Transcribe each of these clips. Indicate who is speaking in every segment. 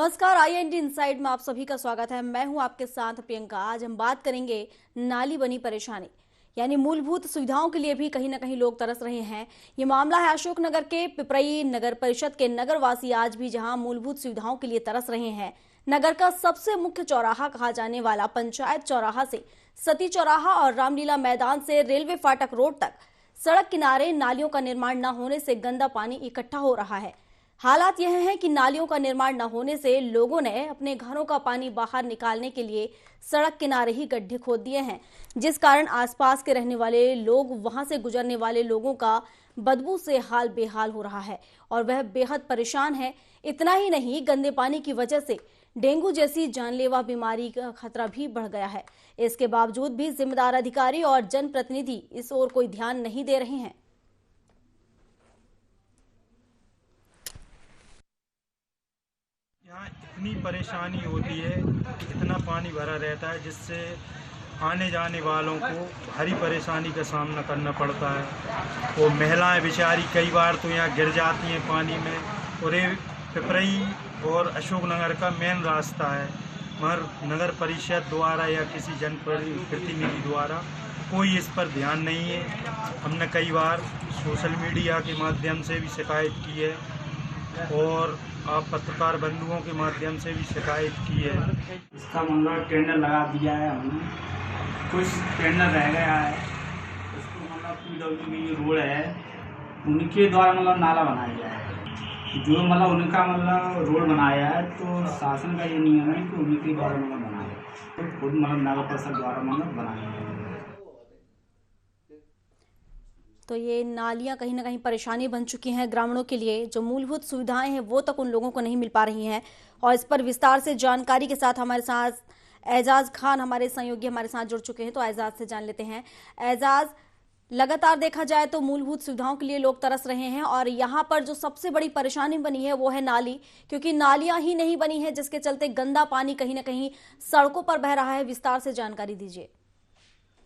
Speaker 1: नमस्कार, IND inside में आप सभी का स्वागत है। मैं हूं आपके साथ प्रियंका। आज हम बात करेंगे नाली बनी परेशानी, यानी मूलभूत सुविधाओं के लिए भी कहीं ना कहीं लोग तरस रहे हैं। ये मामला है अशोकनगर के पिपरई नगर परिषद के नगरवासी आज भी जहां मूलभूत सुविधाओं के लिए तरस रहे हैं। नगर का सबसे मुख्य चौराहा कहा जाने वाला पंचायत चौराहा से सती चौराहा और रामलीला मैदान से रेलवे फाटक रोड तक सड़क किनारे नालियों का निर्माण न होने से गंदा पानी इकट्ठा हो रहा है। हालात यह है कि नालियों का निर्माण न होने से लोगों ने अपने घरों का पानी बाहर निकालने के लिए सड़क किनारे ही गड्ढे खोद दिए हैं, जिस कारण आसपास के रहने वाले लोग, वहां से गुजरने वाले लोगों का बदबू से हाल बेहाल हो रहा है और वह बेहद परेशान है। इतना ही नहीं, गंदे पानी की वजह से डेंगू जैसी जानलेवा बीमारी का खतरा भी बढ़ गया है। इसके बावजूद भी जिम्मेदार अधिकारी और जनप्रतिनिधि इस ओर कोई ध्यान नहीं दे रहे हैं।
Speaker 2: यहाँ इतनी परेशानी होती है, इतना पानी भरा रहता है जिससे आने जाने वालों को भारी परेशानी का सामना करना पड़ता है। वो महिलाएं बेचारी कई बार तो यहाँ गिर जाती हैं पानी में। और ये पिपरई और अशोकनगर का मेन रास्ता है, मगर नगर परिषद द्वारा या किसी जनप्रतिनिधि द्वारा कोई इस पर ध्यान नहीं है। हमने कई बार सोशल मीडिया के माध्यम से भी शिकायत की है और आप पत्रकार बंधुओं के माध्यम से भी शिकायत की है।
Speaker 3: इसका मतलब टेंडर लगा दिया है हमने, कुछ टेंडर रह गया है। उसको मतलब PWD रोड है, उनके द्वारा मतलब नाला बनाया गया है। जो मतलब उनका मतलब रोड बनाया है, तो शासन का ये नियम है कि उनके द्वारा मतलब बनाया है, तो खुद मतलब नगर परिषद द्वारा मतलब बनाया है।
Speaker 1: तो ये नालियां कहीं ना कहीं परेशानी बन चुकी हैं ग्रामीणों के लिए। जो मूलभूत सुविधाएं हैं वो तक उन लोगों को नहीं मिल पा रही हैं। और इस पर विस्तार से जानकारी के साथ हमारे साथ एजाज खान, हमारे सहयोगी, हमारे साथ जुड़ चुके हैं। तो एजाज से जान लेते हैं। एजाज, लगातार देखा जाए तो मूलभूत सुविधाओं के लिए लोग तरस रहे हैं और यहाँ पर जो सबसे बड़ी परेशानी बनी है वो है नाली, क्योंकि नालियां ही नहीं बनी है, जिसके चलते गंदा पानी कहीं ना कहीं सड़कों पर बह रहा है। विस्तार से जानकारी दीजिए।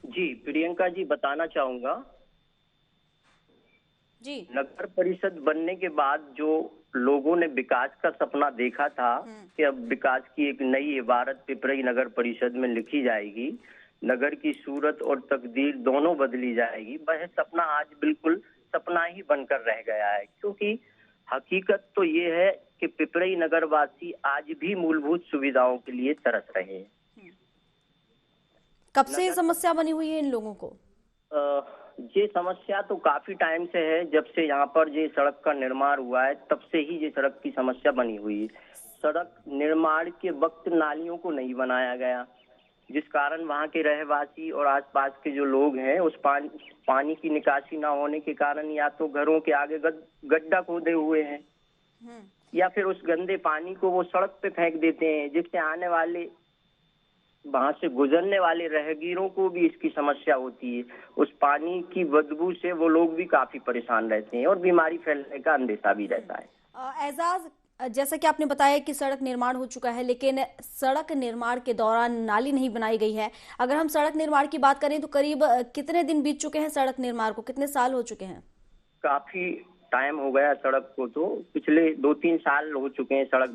Speaker 4: जी प्रियंका जी, बताना चाहूंगा,
Speaker 1: जी।
Speaker 4: नगर परिषद बनने के बाद जो लोगों ने विकास का सपना देखा था कि अब विकास की एक नई इबारत पिपरई नगर परिषद में लिखी जाएगी, नगर की सूरत और तकदीर दोनों बदली जाएगी, वह सपना आज बिल्कुल सपना ही बनकर रह गया है। क्योंकि हकीकत तो ये है कि पिपरई नगरवासी आज भी मूलभूत सुविधाओं के लिए तरस रहे हैं।
Speaker 1: कब से ये समस्या बनी हुई है इन लोगों को?
Speaker 4: ये समस्या तो काफी टाइम से है, जब से यहाँ पर ये सड़क का निर्माण हुआ है तब से ही ये सड़क की समस्या बनी हुई है। सड़क निर्माण के वक्त नालियों को नहीं बनाया गया, जिस कारण वहाँ के रहवासी और आसपास के जो लोग हैं उस पानी की निकासी ना होने के कारण या तो घरों के आगे गड्ढा खोदे हुए हैं या फिर उस गंदे पानी को वो सड़क पे फेंक देते हैं, जिससे आने वाले वहां से गुजरने वाले राहगीरों को भी इसकी समस्या होती है। उस पानी की बदबू से वो लोग भी काफी परेशान रहते हैं और बीमारी फैलने का अंदेशा भी रहता है।
Speaker 1: एजाज, जैसा कि आपने बताया कि सड़क निर्माण हो चुका है, लेकिन सड़क निर्माण के दौरान नाली नहीं बनाई गई है। अगर हम सड़क निर्माण की बात करें तो करीब कितने दिन बीत चुके हैं सड़क निर्माण को, कितने साल हो चुके हैं?
Speaker 4: काफी टाइम हो गया सड़क को, तो पिछले 2-3 साल हो चुके हैं सड़क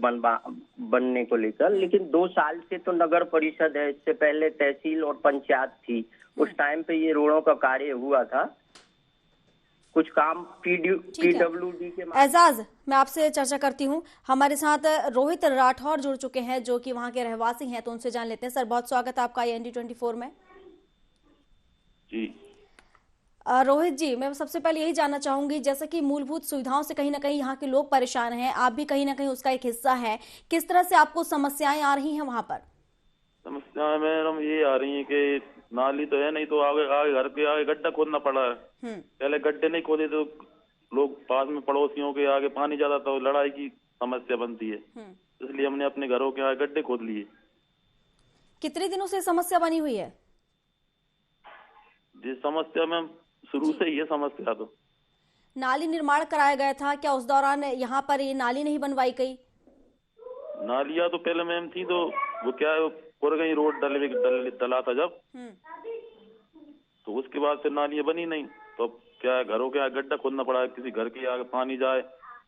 Speaker 4: बनने को लेकर। लेकिन 2 साल से तो नगर परिषद है, इससे पहले तहसील और पंचायत थी। उस टाइम पे ये रोडों का कार्य हुआ था, कुछ काम PWD के।
Speaker 1: एजाज, मैं आपसे चर्चा करती हूँ। हमारे साथ रोहित राठौर जुड़ चुके हैं जो कि वहाँ के रहवासी हैं, तो उनसे जान लेते हैं। सर, बहुत स्वागत है आपका IND 24 में।
Speaker 5: जी
Speaker 1: रोहित जी, मैं सबसे पहले यही जानना चाहूंगी, जैसे कि मूलभूत सुविधाओं से कहीं ना कहीं यहाँ के लोग परेशान हैं, आप भी कहीं ना कहीं उसका एक हिस्सा है। किस तरह से आपको समस्याएं आ रही हैं वहां पर?
Speaker 5: समस्या मैडम ये आ रही है कि नाली तो है नहीं, तो आगे आगे घर के आगे गड्ढा खोदना पड़ा है। पहले गड्ढे नहीं खोदे तो लोग पास में पड़ोसियों के आगे पानी जाता था, लड़ाई की समस्या बनती है, इसलिए हमने अपने घरों के आगे गड्ढे खोद लिए।
Speaker 1: कितने दिनों से समस्या बनी हुई है?
Speaker 5: जिस समस्या में शुरू से ही है समस्या, तो
Speaker 1: नाली निर्माण कराया गया था, क्या उस दौरान यहाँ पर ये नाली नहीं बनवाई गई?
Speaker 5: नालियाँ तो पहले मैम थी, तो वो क्या है, पुरगई रोड डला था जब, तो उसके बाद फिर नालियाँ बनी नहीं, तो अब क्या है, घरों के आगे गड्ढा खोदना पड़ा है। किसी घर के आगे पानी जाए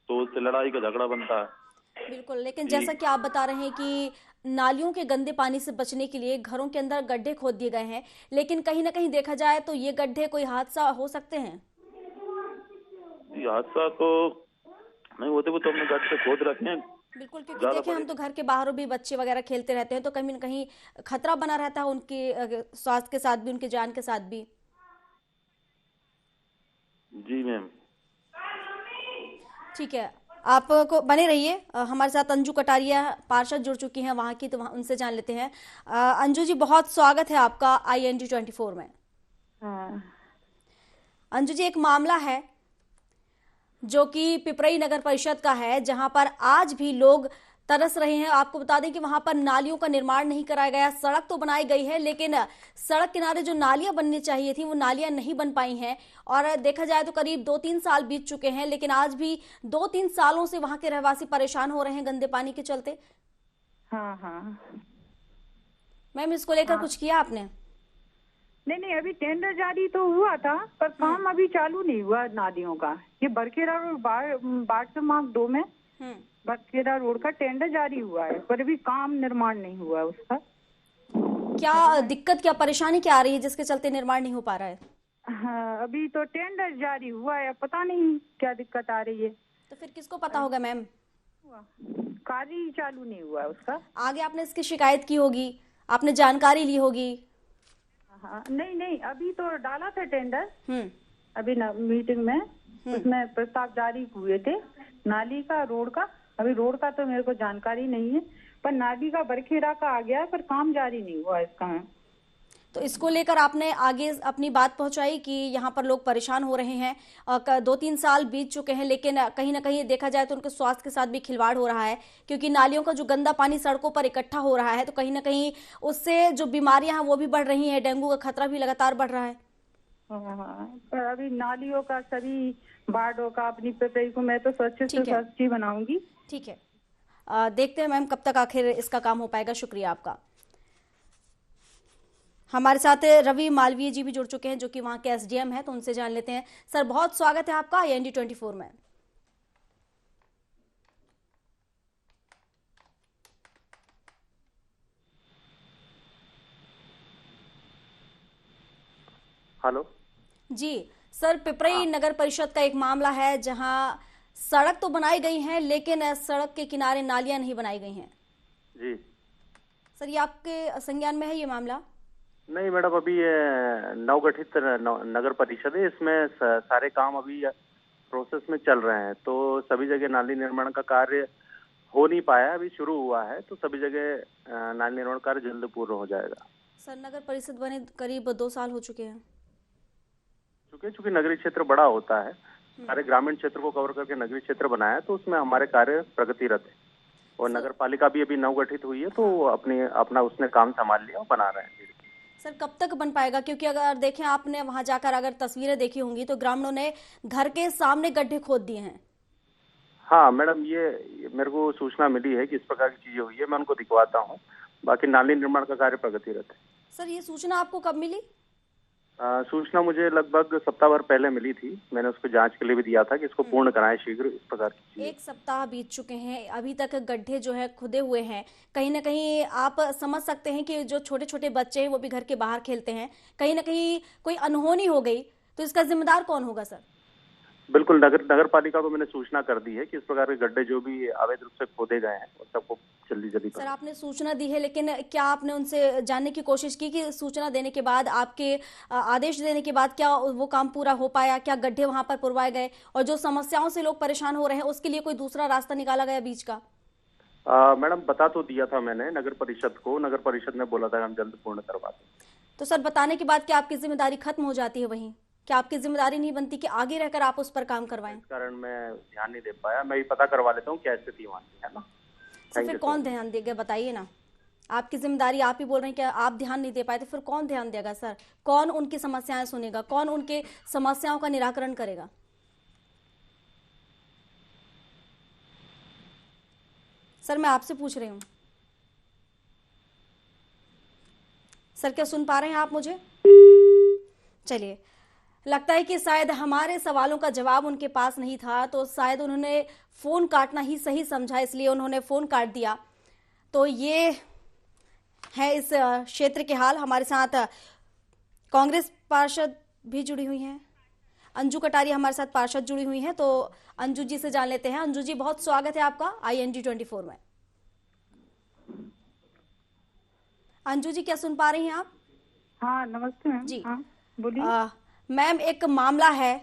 Speaker 5: तो उससे लड़ाई का झगड़ा बनता है।
Speaker 1: बिल्कुल, लेकिन जैसा कि आप बता रहे हैं कि नालियों के गंदे पानी से बचने के लिए घरों के अंदर गड्ढे खोद दिए गए हैं, लेकिन कहीं ना कहीं देखा जाए तो ये गड्ढे कोई हादसा हो सकते हैं।
Speaker 5: ये हादसा तो नहीं होते, वो तो हमने गड्ढे खोद रखे हैं।
Speaker 1: बिल्कुल, क्योंकि
Speaker 5: ज्यादा
Speaker 1: देखिए हम
Speaker 5: बड़े
Speaker 1: तो घर के बाहर भी बच्चे वगैरह खेलते रहते हैं, तो कहीं ना कहीं खतरा बना रहता है उनके स्वास्थ्य के साथ भी, उनके जान के साथ भी।
Speaker 5: जी मैम।
Speaker 1: ठीक है, आपको बने रहिए। हमारे साथ अंजू कटारिया पार्षद जुड़ चुकी हैं वहाँ की, तो वहाँ उनसे जान लेते हैं। अंजू जी, बहुत स्वागत है आपका IND24 में।
Speaker 6: हाँ।
Speaker 1: अंजू जी, एक मामला है जो कि पिपरई नगर परिषद का है, जहां पर आज भी लोग तरस रहे हैं। आपको बता दें कि वहां पर नालियों का निर्माण नहीं कराया गया। सड़क तो बनाई गई है, लेकिन सड़क किनारे जो नालियां बननी चाहिए थी वो नालियां नहीं बन पाई हैं। और देखा जाए तो करीब 2-3 साल बीत चुके हैं, लेकिन आज भी 2-3 सालों से वहां के रहवासी परेशान हो रहे हैं गंदे पानी के चलते।
Speaker 6: हाँ हाँ।
Speaker 1: मैम, इसको लेकर कुछ किया आपने?
Speaker 6: नहीं, अभी टेंडर जारी तो हुआ था, पर काम अभी चालू नहीं हुआ नालियों का। ये बरखेड़ा रोड वार्ड क्रमांक 2 में बरखेड़ा रोड का टेंडर जारी हुआ है, पर अभी काम निर्माण नहीं हुआ है उसका।
Speaker 1: क्या दिक्कत, क्या परेशानी क्या आ रही है जिसके चलते निर्माण नहीं हो पा रहा है?
Speaker 6: हाँ, अभी तो टेंडर जारी हुआ है, पता नहीं क्या दिक्कत आ रही है।
Speaker 1: तो फिर किसको पता होगा मैम?
Speaker 6: कार्य ही चालू नहीं हुआ है उसका।
Speaker 1: आगे आपने इसकी शिकायत की होगी, आपने जानकारी ली होगी।
Speaker 6: हाँ, नहीं, अभी तो डाला था टेंडर।
Speaker 1: हम्म।
Speaker 6: अभी मीटिंग में उसमें प्रस्ताव जारी हुए थे नाली का, रोड का। अभी रोड का तो मेरे को जानकारी नहीं है, पर नाली का बरखेड़ा का आ गया है, पर काम जारी नहीं हुआ इसका।
Speaker 1: तो इसको लेकर आपने आगे अपनी बात पहुंचाई कि यहाँ पर लोग परेशान हो रहे हैं। 2-3 साल बीत चुके हैं, लेकिन कहीं ना कहीं देखा जाए तो उनके स्वास्थ्य के साथ भी खिलवाड़ हो रहा है, क्योंकि नालियों का जो गंदा पानी सड़कों पर इकट्ठा हो रहा है, तो कहीं ना कहीं उससे जो बीमारियां हैं वो भी बढ़ रही हैं। डेंगू का खतरा भी लगातार बढ़ रहा है।
Speaker 6: हाँ, पर अभी नालियों का सभी वार्डों का अपनी पिपरई को मैं तो स्वच्छ से
Speaker 1: ठीक है।
Speaker 6: स्वच्छ ही बनाऊंगी।
Speaker 1: ठीक है, देखते हैं मैम कब तक आखिर इसका काम हो पाएगा। शुक्रिया आपका। हमारे साथ रवि मालवीय जी भी जुड़ चुके हैं, जो कि वहां के SDM हैं, तो उनसे जान लेते हैं। सर, बहुत स्वागत है आपका IND24 में।
Speaker 7: हेलो
Speaker 1: जी सर, पिपरई नगर परिषद का एक मामला है जहां सड़क तो बनाई गई है, लेकिन सड़क के किनारे नालियां नहीं बनाई गई हैं।
Speaker 7: जी।
Speaker 1: सर, ये आपके संज्ञान में है ये मामला?
Speaker 7: नहीं मैडम, अभी ये नवगठित नगर परिषद है, इसमें सारे काम अभी प्रोसेस में चल रहे हैं, तो सभी जगह नाली निर्माण का कार्य हो नहीं पाया, अभी शुरू हुआ है, तो सभी जगह नाली निर्माण कार्य जल्द पूर्ण हो जाएगा।
Speaker 1: सर, नगर परिषद बने करीब 2 साल हो चुके हैं।
Speaker 7: चूंकि नगरीय क्षेत्र बड़ा होता है, सारे ग्रामीण क्षेत्र को कवर करके नगरीय क्षेत्र बनाया है, तो उसमें हमारे कार्य प्रगतिरत है। और नगर पालिका भी अभी नवगठित हुई है, तो अपना उसने काम संभाल लिया और बना रहे हैं।
Speaker 1: सर, कब तक बन पाएगा? क्योंकि अगर देखें, आपने वहां जाकर अगर तस्वीरें देखी होंगी तो ग्रामीणों ने घर के सामने गड्ढे खोद दिए हैं।
Speaker 7: हाँ मैडम, ये मेरे को सूचना मिली है कि इस प्रकार की चीजें हुई है, मैं उनको दिखवाता हूँ। बाकी नाली निर्माण का कार्य प्रगतिरत है।
Speaker 1: सर, ये सूचना आपको कब मिली?
Speaker 7: सूचना मुझे लगभग सप्ताह भर पहले मिली थी। मैंने उसको जांच के लिए भी दिया था कि इसको पूर्ण कराएं शीघ्र, इस प्रकार की चीजें।
Speaker 1: 1 सप्ताह बीत चुके हैं, अभी तक गड्ढे जो है खुदे हुए हैं। कहीं ना कहीं आप समझ सकते हैं कि जो छोटे छोटे बच्चे हैं वो भी घर के बाहर खेलते हैं। कहीं ना कहीं कोई अनहोनी हो गई तो इसका जिम्मेदार कौन होगा सर?
Speaker 7: बिल्कुल, नगर पालिका को मैंने सूचना कर दी है कि इस प्रकार के गड्ढे जो भी अवैध रूप से खोदे गए हैं उन सबको जल्दी
Speaker 1: सर, आपने सूचना दी है, लेकिन क्या आपने उनसे जानने की कोशिश की कि सूचना देने के बाद, आपके आदेश देने के बाद क्या वो काम पूरा हो पाया? क्या गड्ढे वहां पर पुरवाए गए? और जो समस्याओं से लोग परेशान हो रहे हैं उसके लिए कोई दूसरा रास्ता निकाला गया बीच का?
Speaker 7: मैडम, बता तो दिया था मैंने नगर परिषद को। नगर परिषद ने बोला था कि हम जल्द पूर्ण करवाते।
Speaker 1: तो सर, बताने के बाद क्या आपकी जिम्मेदारी खत्म हो जाती है वहीं? क्या आपकी जिम्मेदारी नहीं बनती कि आगे रहकर आप उस पर काम करवाएं?
Speaker 7: इस कारण मैं ध्यान नहीं दे पाया। मैं भी पता करवा लेता हूँ क्या स्थिति वहाँ की है ना।
Speaker 1: तो फिर कौन ध्यान देगा, बताइए ना। आपकी जिम्मेदारी, आप ही बोल रहे हैं कि आप ध्यान नहीं दे पाए, तो फिर कौन ध्यान देगा सर? कौन उनकी समस्याएं सुनेगा? कौन उनके समस्याओं का निराकरण करेगा? सर, मैं आपसे पूछ रही हूँ। सर, क्या सुन पा रहे हैं आप मुझे? चलिए, लगता है कि शायद हमारे सवालों का जवाब उनके पास नहीं था, तो शायद उन्होंने फोन काटना ही सही समझा, इसलिए उन्होंने फोन काट दिया। तो ये है इस क्षेत्र के हाल। हमारे साथ कांग्रेस पार्षद भी जुड़ी हुई हैं, अंजू कटारिया हमारे साथ पार्षद जुड़ी हुई हैं, तो अंजू जी से जान लेते हैं। अंजू जी, बहुत स्वागत है आपका ING24 में। अंजू जी, क्या सुन पा रही हैं आप?
Speaker 6: हाँ, नमस्ते मैम
Speaker 1: जी।
Speaker 6: हाँ, बोलिए।
Speaker 1: मैम, एक मामला है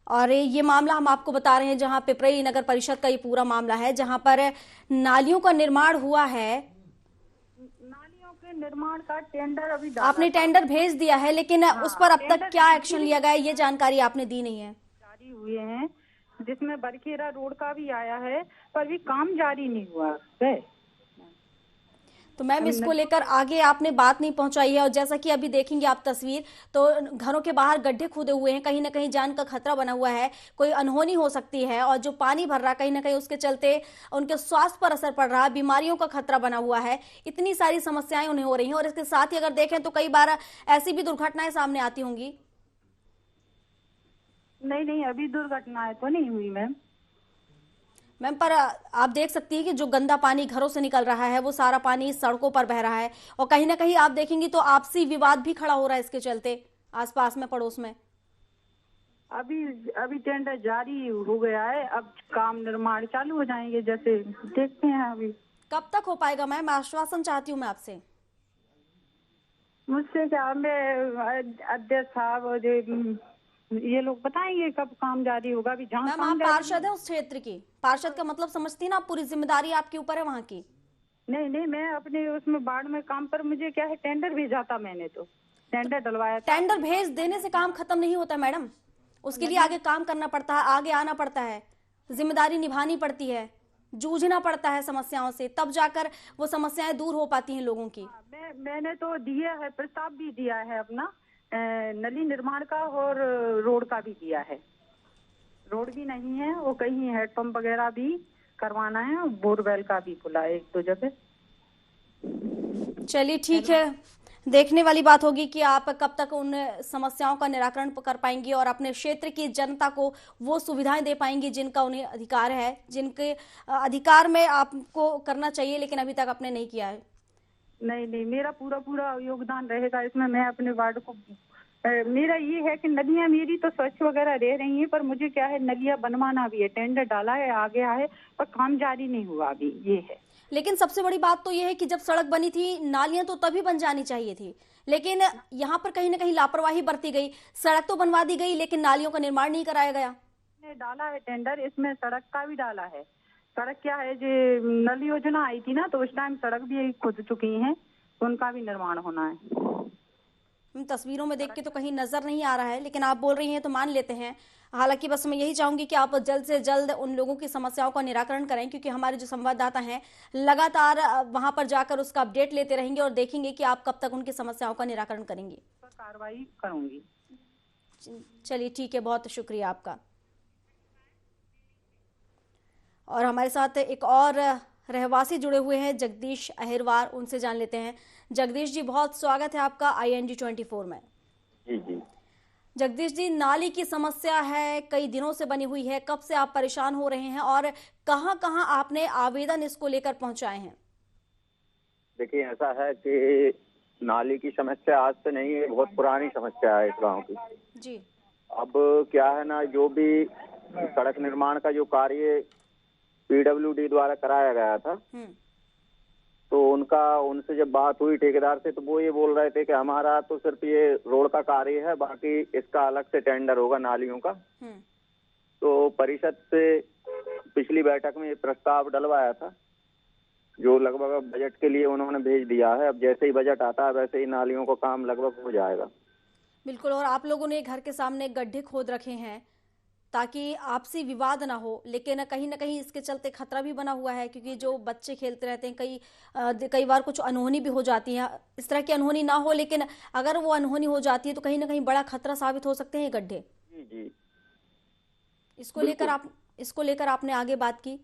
Speaker 1: और ये मामला हम आपको बता रहे हैं, जहां पिपरई नगर परिषद का ये पूरा मामला है, जहां पर नालियों का निर्माण हुआ है।
Speaker 6: नालियों के निर्माण का टेंडर अभी डाला
Speaker 1: आपने
Speaker 6: था।
Speaker 1: टेंडर भेज दिया है, लेकिन उस पर अब तक
Speaker 6: टेंडर
Speaker 1: क्या एक्शन लिया गया है, ये जानकारी आपने दी नहीं है।
Speaker 6: जारी हुए हैं, जिसमें बरखेरा रोड का भी आया है, पर भी काम जारी नहीं हुआ है।
Speaker 1: तो मैम, इसको लेकर आगे आपने बात नहीं पहुंचाई है, और जैसा कि अभी देखेंगे आप तस्वीर, तो घरों के बाहर गड्ढे खोदे हुए हैं, कहीं ना कहीं जान का खतरा बना हुआ है, कोई अनहोनी हो सकती है, और जो पानी भर रहा है कहीं ना कहीं उसके चलते उनके स्वास्थ्य पर असर पड़ रहा है, बीमारियों का खतरा बना हुआ है, इतनी सारी समस्याएं उन्हें हो रही हैं। और इसके साथ ही अगर देखें तो कई बार ऐसी भी दुर्घटनाएं सामने आती होंगी।
Speaker 6: नहीं, अभी दुर्घटनाएं तो नहीं हुई मैम।
Speaker 1: मैम, पर आप देख सकती हैं कि जो गंदा पानी घरों से निकल रहा है, वो सारा पानी सड़कों पर बह रहा है, और कहीं ना कहीं आप देखेंगी तो आपसी विवाद भी खड़ा हो रहा है इसके चलते आसपास में, पड़ोस में।
Speaker 6: अभी टेंडर जारी हो गया है, अब काम निर्माण चालू हो जाएंगे, जैसे देखते हैं अभी।
Speaker 1: कब तक हो पाएगा मैम? आश्वासन चाहती हूँ मैं आपसे।
Speaker 6: मुझसे क्या, मैं अध्यक्ष साहब और ये लोग बताएंगे कब काम जारी होगा। अभी जहाँ
Speaker 1: मैम,
Speaker 6: काम
Speaker 1: आप
Speaker 6: जारी
Speaker 1: पार्षद है उस क्षेत्र की, पार्षद का मतलब समझती है ना, पूरी जिम्मेदारी आपके ऊपर है वहाँ की।
Speaker 6: नहीं, मैं अपने उसमें बाढ़ में काम पर, मुझे क्या है, टेंडर भेजा था मैंने, तो टेंडर डलवाया था।
Speaker 1: टेंडर भेज देने से काम खत्म नहीं होता मैडम, उसके लिए आगे काम करना पड़ता है, आगे आना पड़ता है, जिम्मेदारी निभानी पड़ती है, जूझना पड़ता है समस्याओं से, तब जाकर वो समस्याएं दूर हो पाती हैं लोगों की।
Speaker 6: मैंने तो दिया है, प्रस्ताव भी दिया है अपना, नली निर्माण का और रोड का भी दिया है। रोड भी नहीं है, वो कहीं हैंडपंप वगैरह भी करवाना है, और बोरवेल का भी बोला है 1-2 जगह।
Speaker 1: चलिए ठीक है, देखने वाली बात होगी कि आप कब तक उन समस्याओं का निराकरण कर पाएंगी और अपने क्षेत्र की जनता को वो सुविधाएं दे पाएंगी जिनका उन्हें अधिकार है, जिनके अधिकार में आपको करना चाहिए, लेकिन अभी तक आपने नहीं किया है।
Speaker 6: नहीं, मेरा पूरा योगदान रहेगा इसमें। मैं अपने वार्ड को, मेरा ये है कि नदियां मेरी तो स्वच्छ वगैरह रह रही हैं, पर मुझे क्या है, नलियां बनवाना भी है, टेंडर डाला है, आगे है, पर काम जारी नहीं हुआ अभी, ये है।
Speaker 1: लेकिन सबसे बड़ी बात तो ये है कि जब सड़क बनी थी, नालियां तो तभी बन जानी चाहिए थी, लेकिन यहाँ पर कहीं ना कहीं लापरवाही बरती गई। सड़क तो बनवा दी गई, लेकिन नालियों का निर्माण नहीं कराया गया।
Speaker 6: डाला है टेंडर, इसमें सड़क का भी डाला है। सड़क क्या है, जो नल योजना आई थी ना, तो उस टाइम सड़क भी खुद चुकी है, तो उनका भी निर्माण होना है।
Speaker 1: तस्वीरों में देख के तो कहीं नजर नहीं आ रहा है, लेकिन आप बोल रही हैं तो मान लेते हैं। हालांकि बस मैं यही चाहूंगी कि आप जल्द से जल्द उन लोगों की समस्याओं का निराकरण करें, क्योंकि हमारे जो संवाददाता हैं लगातार वहां पर जाकर उसका अपडेट लेते रहेंगे और देखेंगे कि आप कब तक उनकी समस्याओं का निराकरण करेंगे।
Speaker 6: कार्रवाई करूंगी।
Speaker 1: चलिए ठीक है, बहुत शुक्रिया आपका। और हमारे साथ एक और रहवासी जुड़े हुए हैं, जगदीश अहिरवार, उनसे जान लेते हैं। जगदीश जी, बहुत स्वागत है आपका ING24 में।
Speaker 8: जी।
Speaker 1: जगदीश जी, नाली की समस्या है, कई दिनों से बनी हुई है, कब से आप परेशान हो रहे हैं और कहां आपने आवेदन इसको लेकर पहुंचाए हैं?
Speaker 8: देखिए, ऐसा है कि नाली की समस्या आज से नहीं है, बहुत पुरानी समस्या है इस गांव की
Speaker 1: जी।
Speaker 8: अब क्या है ना, जो भी सड़क निर्माण का जो कार्य PWD द्वारा कराया गया था, तो उनसे जब बात हुई ठेकेदार से, तो वो ये बोल रहे थे कि हमारा तो सिर्फ ये रोड का कार्य है, बाकी इसका अलग से टेंडर होगा नालियों का। तो परिषद से पिछली बैठक में ये प्रस्ताव डलवाया था, जो लगभग बजट के लिए उन्होंने भेज दिया है। अब जैसे ही बजट आता है वैसे ही नालियों का काम लगभग हो जाएगा।
Speaker 1: बिल्कुल। और आप लोगों ने घर के सामने गड्ढे खोद रखे हैं ताकि आपसी विवाद ना हो, लेकिन कहीं ना कहीं इसके चलते खतरा भी बना हुआ है, क्योंकि जो बच्चे खेलते रहते हैं, कई बार कुछ अनहोनी भी हो जाती है। इस तरह की अनहोनी ना हो, लेकिन अगर वो अनहोनी हो जाती है तो कहीं ना कहीं बड़ा खतरा साबित हो सकते हैं ये गड्ढे।
Speaker 8: जी।
Speaker 1: इसको लेकर आपने आगे बात की?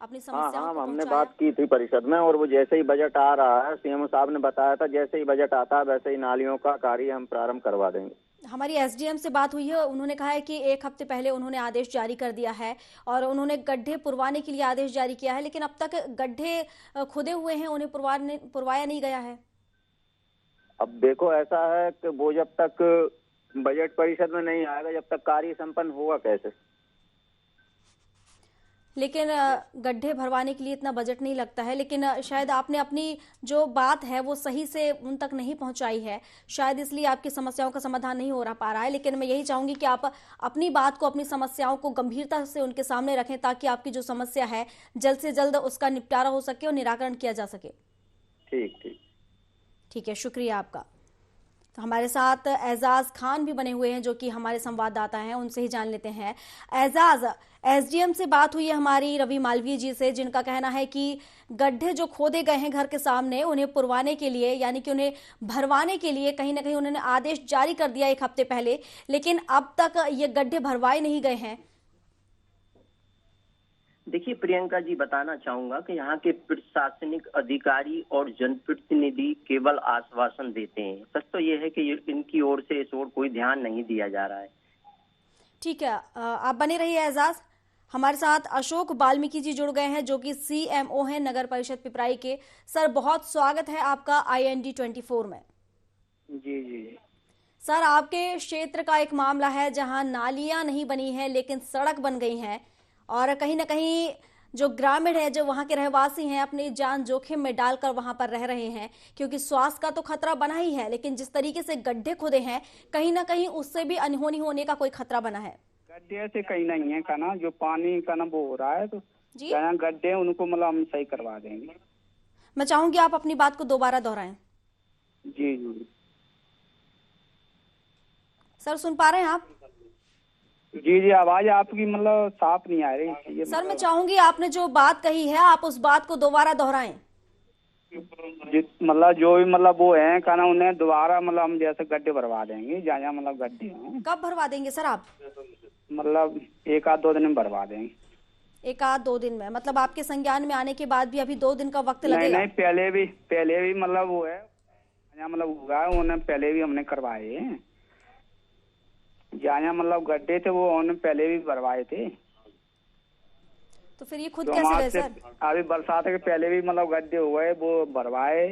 Speaker 1: अपनी
Speaker 8: हाँ
Speaker 1: समस्याओं
Speaker 8: हाँ,
Speaker 1: को
Speaker 8: हमने
Speaker 1: पहुंचाया?
Speaker 8: बात की थी परिषद में, और वो जैसे ही बजट आ रहा है, सीएम साहब ने बताया था जैसे ही बजट आता है वैसे ही नालियों का कार्य हम प्रारंभ करवा देंगे।
Speaker 1: हमारी एसडीएम से बात हुई है, उन्होंने कहा है कि 1 हफ्ते पहले उन्होंने आदेश जारी कर दिया है और उन्होंने गड्ढे पुरवाने के लिए आदेश जारी किया है, लेकिन अब तक गड्ढे खुदे हुए हैं, उन्हें पुरवाया नहीं गया है।
Speaker 8: अब देखो, ऐसा है कि वो जब तक बजट परिषद में नहीं आएगा, जब तक कार्य संपन्न होगा कैसे?
Speaker 1: लेकिन गड्ढे भरवाने के लिए इतना बजट नहीं लगता है, लेकिन शायद आपने अपनी जो बात है वो सही से उन तक नहीं पहुंचाई है, शायद इसलिए आपकी समस्याओं का समाधान नहीं हो पा रहा है। लेकिन मैं यही चाहूंगी कि आप अपनी बात को, अपनी समस्याओं को गंभीरता से उनके सामने रखें, ताकि आपकी जो समस्या है जल्द से जल्द उसका निपटारा हो सके और निराकरण किया जा सके।
Speaker 8: ठीक ठीक
Speaker 1: ठीक है, शुक्रिया आपका। तो हमारे साथ एजाज खान भी बने हुए हैं, जो कि हमारे संवाददाता हैं, उनसे ही जान लेते हैं। एजाज, एसडीएम से बात हुई है हमारी रवि मालवीय जी से, जिनका कहना है कि गड्ढे जो खोदे गए हैं घर के सामने, उन्हें पुरवाने के लिए, यानी कि उन्हें भरवाने के लिए कहीं ना कहीं उन्होंने आदेश जारी कर दिया 1 हफ्ते पहले, लेकिन अब तक ये गड्ढे भरवाए नहीं गए हैं।
Speaker 4: देखिए प्रियंका जी, बताना चाहूंगा कि यहाँ के प्रशासनिक अधिकारी और जनप्रतिनिधि केवल आश्वासन देते हैं। सच तो ये है कि इनकी ओर से इस ओर कोई ध्यान नहीं दिया जा रहा है।
Speaker 1: ठीक है, आप बने रहिए एजाज। हमारे साथ अशोक वाल्मीकि जी जुड़ गए हैं, जो कि सीएमओ हैं नगर परिषद पिपराई के। सर, बहुत स्वागत है आपका IND 24 में।
Speaker 3: जी जी
Speaker 1: सर, आपके क्षेत्र का एक मामला है जहां नालियां नहीं बनी है लेकिन सड़क बन गई है, और कहीं ना कहीं जो ग्रामीण है, जो वहां के रहवासी हैं, अपनी जान जोखिम में डालकर वहां पर रह रहे हैं, क्योंकि स्वास्थ्य का तो खतरा बना ही है, लेकिन जिस तरीके से गड्ढे खुदे हैं, कहीं ना कहीं उससे भी अनहोनी होने का कोई खतरा बना है।
Speaker 3: गड्ढे से कहीं नहीं है का ना, जो पानी का ना वो हो रहा है, तो
Speaker 1: जी,
Speaker 3: जहाँ गड्ढे उनको मतलब हम सही करवा देंगे।
Speaker 1: मैं चाहूंगी आप अपनी बात को दोबारा दोहराएं।
Speaker 3: जी जी
Speaker 1: सर, सुन पा रहे हैं आप?
Speaker 3: जी जी, आवाज आपकी मतलब साफ नहीं आ रही, इसलिए
Speaker 1: सर, मैं चाहूंगी आपने जो बात कही है आप उस बात को दोबारा दोहराएं।
Speaker 3: मतलब जो भी मतलब वो है का ना, उन्हें दोबारा मतलब हम जैसे गड्ढे भरवा देंगे, जहाँ मतलब गड्ढे हैं।
Speaker 1: कब भरवा देंगे सर आप?
Speaker 3: मतलब 1 आध 2 दिन में भरवा देंगे।
Speaker 1: 1 आध 2 दिन में? मतलब आपके संज्ञान में आने के बाद भी अभी 2 दिन का वक्त
Speaker 3: नहीं
Speaker 1: लगेगा?
Speaker 3: नहीं, पहले भी मतलब वो है, जहाँ मतलब हुआ उन्हें पहले भी हमने करवाए हैं। जहाँ मतलब गड्ढे थे वो उन्हें पहले भी भरवाए थे।
Speaker 1: तो फिर ये खुद
Speaker 3: तो
Speaker 1: कैसे गए सर?
Speaker 3: अभी बरसात के पहले भी मतलब गड्ढे हुए, वो भरवाए,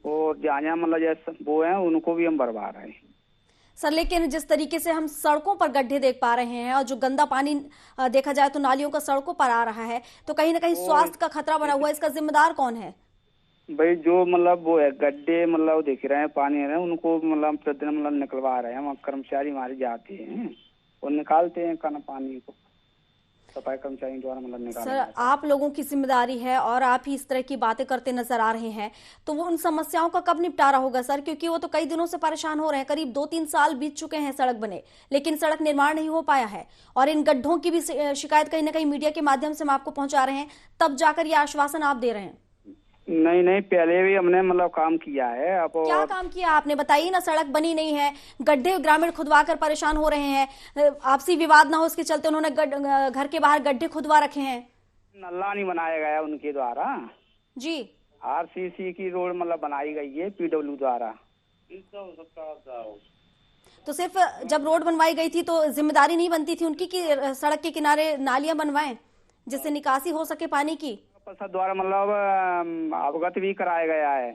Speaker 3: और जहाँ मतलब जैसे वो है उनको भी हम भरवा रहे हैं।
Speaker 1: सर, लेकिन जिस तरीके से हम सड़कों पर गड्ढे देख पा रहे हैं और जो गंदा पानी देखा जाए तो नालियों का सड़कों पर आ रहा है, तो कहीं ना कहीं स्वास्थ्य का खतरा बना हुआ है। इसका जिम्मेदार कौन है?
Speaker 3: भाई जो मतलब वो है गड्ढे मतलब दिख रहे हैं, पानी है, उनको मतलब प्रतिदिन मतलब निकलवा रहे हैं। हम कर्मचारी हमारे जाते हैं और निकालते हैं खाना पानी को, सफाई कर्मचारी द्वारा मतलब निकालते हैं।
Speaker 1: सर, आप लोगों की जिम्मेदारी है और आप ही इस तरह की बातें करते नजर आ रहे हैं, तो वो उन समस्याओं का कब निपटारा होगा सर? क्योंकि वो तो कई दिनों से परेशान हो रहे हैं, करीब 2-3 साल बीत चुके हैं सड़क बने, लेकिन सड़क निर्माण नहीं हो पाया है। और इन गड्ढों की भी शिकायत कहीं ना कहीं मीडिया के माध्यम से हम आपको पहुंचा रहे हैं, तब जाकर ये आश्वासन आप दे रहे हैं।
Speaker 3: नहीं नहीं, पहले भी हमने मतलब काम किया है। अब
Speaker 1: क्या काम किया आपने? बताइए ना। सड़क बनी नहीं है, गड्ढे ग्रामीण खुदवा कर परेशान हो रहे हैं, आपसी विवाद ना हो इसके चलते उन्होंने घर के बाहर गड्ढे खुदवा रखे हैं।
Speaker 3: नल्ला नहीं बनाया गया उनके द्वारा
Speaker 1: जी।
Speaker 3: RCC की रोड मतलब बनाई गई है PW द्वारा।
Speaker 1: तो सिर्फ जब रोड बनवाई गई थी तो जिम्मेदारी नहीं बनती थी उनकी कि सड़क के किनारे नालियां बनवाएं जिससे निकासी हो सके पानी की?
Speaker 3: परिषद द्वारा मतलब अवगत भी कराया गया है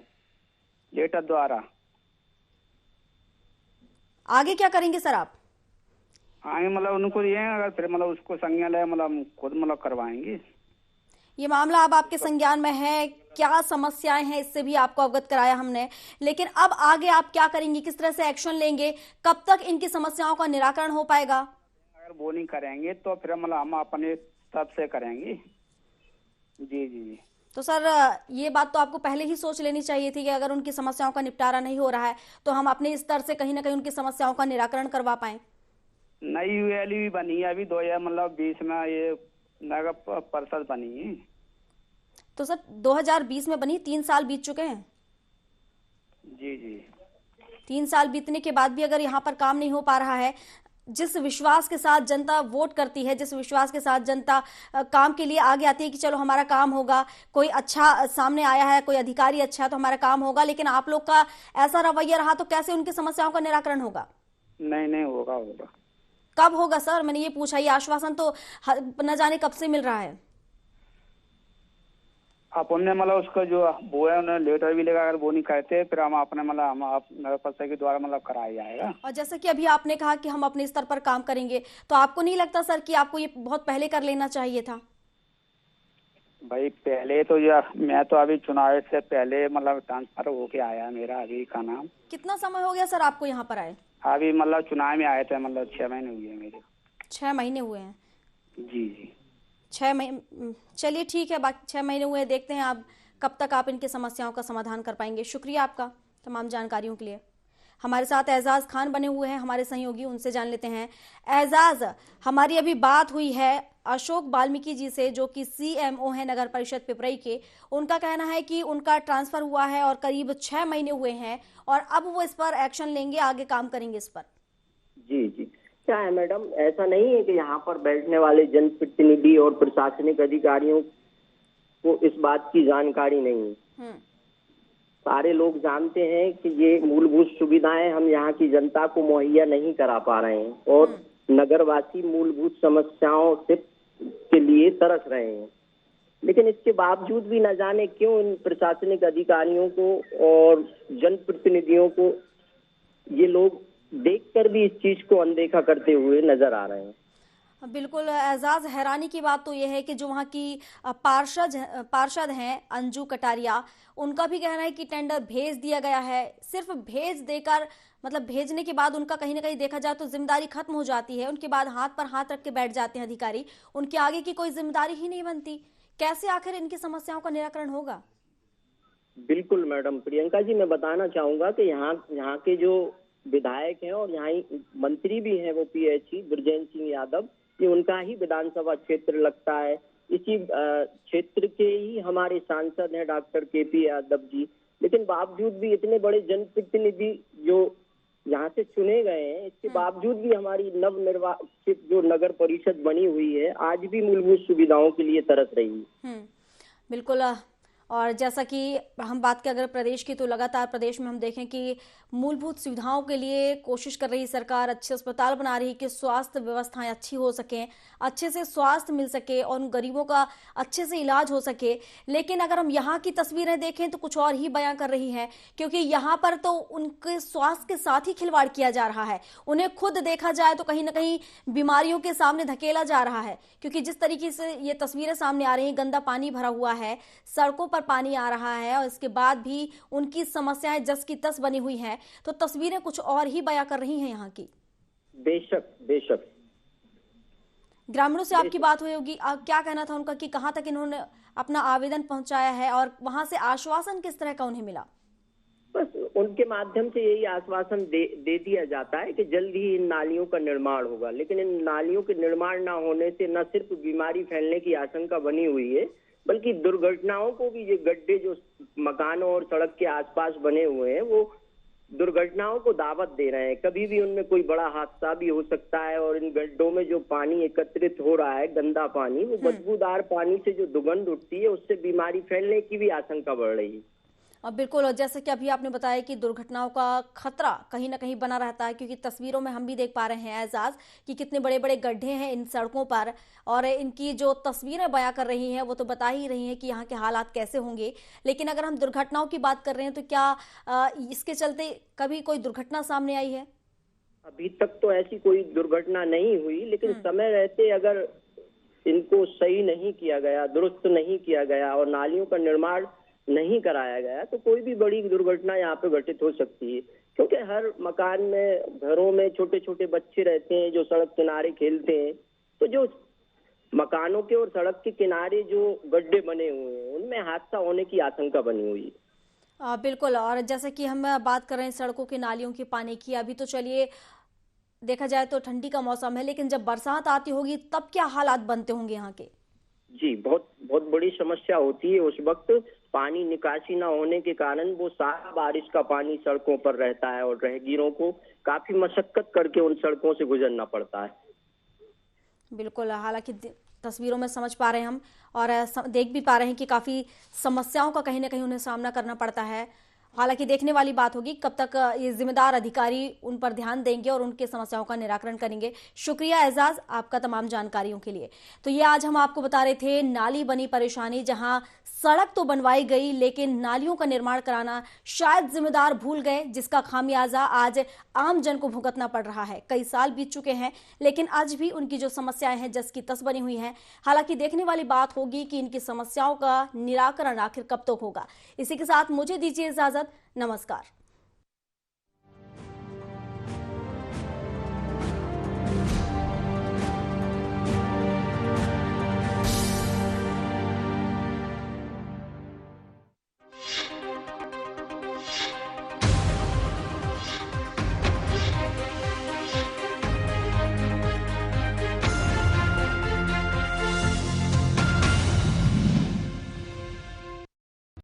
Speaker 3: लेटर द्वारा।
Speaker 1: आगे क्या करेंगे सर आप?
Speaker 3: आगे मतलब उनको दिए, अगर फिर मतलब उसको संज्ञान है मतलब खुद मतलब करवाएंगे।
Speaker 1: ये मामला अब आपके संज्ञान में है, क्या समस्याएं हैं इससे भी आपको अवगत कराया हमने, लेकिन अब आगे आप क्या करेंगे? किस तरह से एक्शन लेंगे? कब तक इनकी समस्याओं का निराकरण हो पाएगा?
Speaker 3: अगर वो नहीं करेंगे तो फिर मतलब हम अपने तरफ से करेंगे। जी जी।
Speaker 1: तो सर, ये बात तो आपको पहले ही सोच लेनी चाहिए थी कि अगर उनकी समस्याओं का निपटारा नहीं हो रहा है तो हम अपने स्तर से कहीं ना कहीं उनकी समस्याओं का निराकरण करवा पाए।
Speaker 3: नई वैली भी बनी है अभी 2020 में, ये नगर परिषद बनी है।
Speaker 1: तो सर 2020 में बनी, 3 साल बीत चुके हैं।
Speaker 3: जी जी।
Speaker 1: 3 साल बीतने के बाद भी अगर यहाँ पर काम नहीं हो पा रहा है, जिस विश्वास के साथ जनता वोट करती है, जिस विश्वास के साथ जनता काम के लिए आगे आती है कि चलो हमारा काम होगा, कोई अच्छा सामने आया है, कोई अधिकारी अच्छा है तो हमारा काम होगा, लेकिन आप लोग का ऐसा रवैया रहा तो कैसे उनकी समस्याओं का निराकरण होगा?
Speaker 3: नहीं होगा।
Speaker 1: कब होगा सर? मैंने ये पूछा। ये आश्वासन तो न जाने कब से मिल रहा है।
Speaker 3: अपने मतलब उसका जो वो है उन्हें लेटर भी लगा, अगर वो नहीं कहते फिर हम अपने मतलब हम आप नगर परिषद के द्वारा मतलब कराया जाएगा।
Speaker 1: और जैसा कि अभी आपने कहा कि हम अपने स्तर पर काम करेंगे, तो आपको नहीं लगता सर कि आपको ये बहुत पहले कर लेना चाहिए था?
Speaker 3: भाई पहले तो यार मैं तो अभी चुनाव से पहले मतलब ट्रांसफर होके आया मेरा अभी का नाम।
Speaker 1: कितना समय हो गया सर आपको यहाँ पर आए?
Speaker 3: अभी मतलब चुनाव में आए थे, मतलब 6 महीने हुए मेरे।
Speaker 1: 6 महीने हुए हैं?
Speaker 3: जी
Speaker 1: 6 महीने, चलिए ठीक है, बाकी 6 महीने हुए, देखते हैं आप कब तक आप इनकी समस्याओं का समाधान कर पाएंगे। शुक्रिया आपका तमाम जानकारियों के लिए। हमारे साथ एजाज खान बने हुए हैं हमारे सहयोगी, उनसे जान लेते हैं। एजाज, हमारी अभी बात हुई है अशोक वाल्मीकि जी से, जो कि सीएमओ है नगर परिषद पिपरई के। उनका कहना है कि उनका ट्रांसफर हुआ है और करीब 6 महीने हुए हैं और अब वो इस पर एक्शन लेंगे, आगे काम करेंगे इस पर।
Speaker 4: जी क्या है मैडम, ऐसा नहीं है कि यहाँ पर बैठने वाले जनप्रतिनिधि और प्रशासनिक अधिकारियों को इस बात की जानकारी नहीं है। सारे लोग जानते हैं कि ये मूलभूत सुविधाएं हम यहाँ की जनता को मुहैया नहीं करा पा रहे हैं और नगरवासी मूलभूत समस्याओं से के लिए तरस रहे हैं। लेकिन इसके बावजूद भी न जाने क्यों इन प्रशासनिक अधिकारियों को और जनप्रतिनिधियों को ये लोग देखकर भी इस चीज को अनदेखा करते हुए नजर आ रहे हैं।
Speaker 1: बिल्कुल एजाज, हैरानी की बात तो यह है कि जो वहाँ की पार्षद हैं अंजू कटारिया, उनका भी कहना है कि टेंडर भेज दिया गया है। सिर्फ भेज देकर, मतलब भेजने के बाद उनका कहीं ना कहीं देखा जाए तो जिम्मेदारी खत्म हो जाती है, उनके बाद हाथ पर हाथ रख के बैठ जाते हैं अधिकारी, उनके आगे की कोई जिम्मेदारी ही नहीं बनती। कैसे आखिर इनकी समस्याओं का निराकरण होगा?
Speaker 4: बिल्कुल मैडम, प्रियंका जी, मैं बताना चाहूंगा कि यहाँ के जो विधायक हैं और यहाँ मंत्री भी हैं वो पीएचई ब्रजेंद्र सिंह यादव, ये उनका ही विधानसभा क्षेत्र लगता है। इसी क्षेत्र के ही हमारे सांसद हैं डॉक्टर केपी यादव जी। लेकिन बावजूद भी इतने बड़े जनप्रतिनिधि जो यहाँ से चुने गए हैं, इसके बावजूद भी हमारी नवनिर्वाचित जो नगर परिषद बनी हुई है आज भी मूलभूत सुविधाओं के लिए तरस रही है।
Speaker 1: बिल्कुल। और जैसा कि हम बात करें अगर प्रदेश की, तो लगातार प्रदेश में हम देखें कि मूलभूत सुविधाओं के लिए कोशिश कर रही सरकार, अच्छे अस्पताल बना रही कि स्वास्थ्य व्यवस्थाएं अच्छी हो सकें, अच्छे से स्वास्थ्य मिल सके और उन गरीबों का अच्छे से इलाज हो सके। लेकिन अगर हम यहाँ की तस्वीरें देखें तो कुछ और ही बयां कर रही हैं, क्योंकि यहाँ पर तो उनके स्वास्थ्य के साथ ही खिलवाड़ किया जा रहा है। उन्हें खुद देखा जाए तो कहीं ना कहीं बीमारियों के सामने धकेला जा रहा है, क्योंकि जिस तरीके से ये तस्वीरें सामने आ रही हैं, गंदा पानी भरा हुआ है, सड़कों पर पानी आ रहा है और इसके बाद भी उनकी समस्याएं जस की तस बनी हुई हैं, तो तस्वीरें कुछ और ही बयां कर रही हैं यहाँ की।
Speaker 4: बेशक
Speaker 1: ग्रामीणों से आपकी बात हुई होगी, क्या कहना था उनका कि कहां तक इन्होंने अपना आवेदन पहुंचाया है और वहां से आश्वासन किस तरह का उन्हें मिला?
Speaker 4: बस उनके माध्यम से यही आश्वासन दे दिया जाता है कि जल्द ही इन नालियों का निर्माण होगा। लेकिन इन नालियों के निर्माण न होने से न सिर्फ बीमारी फैलने की आशंका बनी हुई है, बल्कि दुर्घटनाओं को भी, ये गड्ढे जो मकानों और सड़क के आसपास बने हुए हैं वो दुर्घटनाओं को दावत दे रहे हैं। कभी भी उनमें कोई बड़ा हादसा भी हो सकता है और इन गड्ढों में जो पानी एकत्रित हो रहा है, गंदा पानी, वो बदबूदार पानी से जो दुर्गंध उठती है उससे बीमारी फैलने की भी आशंका बढ़ रही है।
Speaker 1: और बिल्कुल, और जैसे कि अभी आपने बताया कि दुर्घटनाओं का खतरा कहीं ना कहीं बना रहता है, क्योंकि तस्वीरों में हम भी देख पा रहे हैं एजाज कि कितने बड़े बड़े गड्ढे हैं इन सड़कों पर, और इनकी जो तस्वीरें बयां कर रही हैं वो तो बता ही रही हैं कि यहाँ के हालात कैसे होंगे। लेकिन अगर हम दुर्घटनाओं की बात कर रहे हैं तो क्या इसके चलते कभी कोई दुर्घटना सामने आई है?
Speaker 4: अभी तक तो ऐसी कोई दुर्घटना नहीं हुई, लेकिन समय रहते अगर इनको सही नहीं किया गया, दुरुस्त नहीं किया गया और नालियों का निर्माण नहीं कराया गया तो कोई भी बड़ी दुर्घटना यहाँ पे घटित हो सकती है। क्योंकि हर मकान में, घरों में छोटे छोटे बच्चे रहते हैं जो सड़क किनारे खेलते हैं, तो जो मकानों के और सड़क के किनारे जो गड्ढे बने हुए हैं उनमें हादसा होने की आशंका बनी हुई है।
Speaker 1: बिल्कुल। और जैसे कि हम बात कर रहे हैं सड़कों के नालियों के पानी की, अभी तो चलिए देखा जाए तो ठंडी का मौसम है, लेकिन जब बरसात आती होगी तब क्या हालात बनते होंगे यहाँ के?
Speaker 4: जी, बहुत बहुत बड़ी समस्या होती है उस वक्त। पानी निकासी न होने के कारण वो सारा बारिश का पानी सड़कों पर रहता है और राहगीरों को काफी मशक्कत करके उन सड़कों से गुजरना पड़ता है।
Speaker 1: बिल्कुल, हालांकि तस्वीरों में समझ पा रहे हैं हम और देख भी पा रहे हैं कि काफी समस्याओं का कहीं ना कहीं उन्हें सामना करना पड़ता है। हालांकि देखने वाली बात होगी कब तक ये जिम्मेदार अधिकारी उन पर ध्यान देंगे और उनके समस्याओं का निराकरण करेंगे। शुक्रिया एजाज आपका तमाम जानकारियों के लिए। तो ये आज हम आपको बता रहे थे नाली बनी परेशानी, जहां सड़क तो बनवाई गई लेकिन नालियों का निर्माण कराना शायद जिम्मेदार भूल गए, जिसका खामियाजा आज आम जन को भुगतना पड़ रहा है। कई साल बीत चुके हैं लेकिन आज भी उनकी जो समस्याएं हैं जस की तस बनी हुई हैं। हालांकि देखने वाली बात होगी कि इनकी समस्याओं का निराकरण आखिर कब तक होगा। इसी के साथ मुझे दीजिए इजाजत। नमस्कार।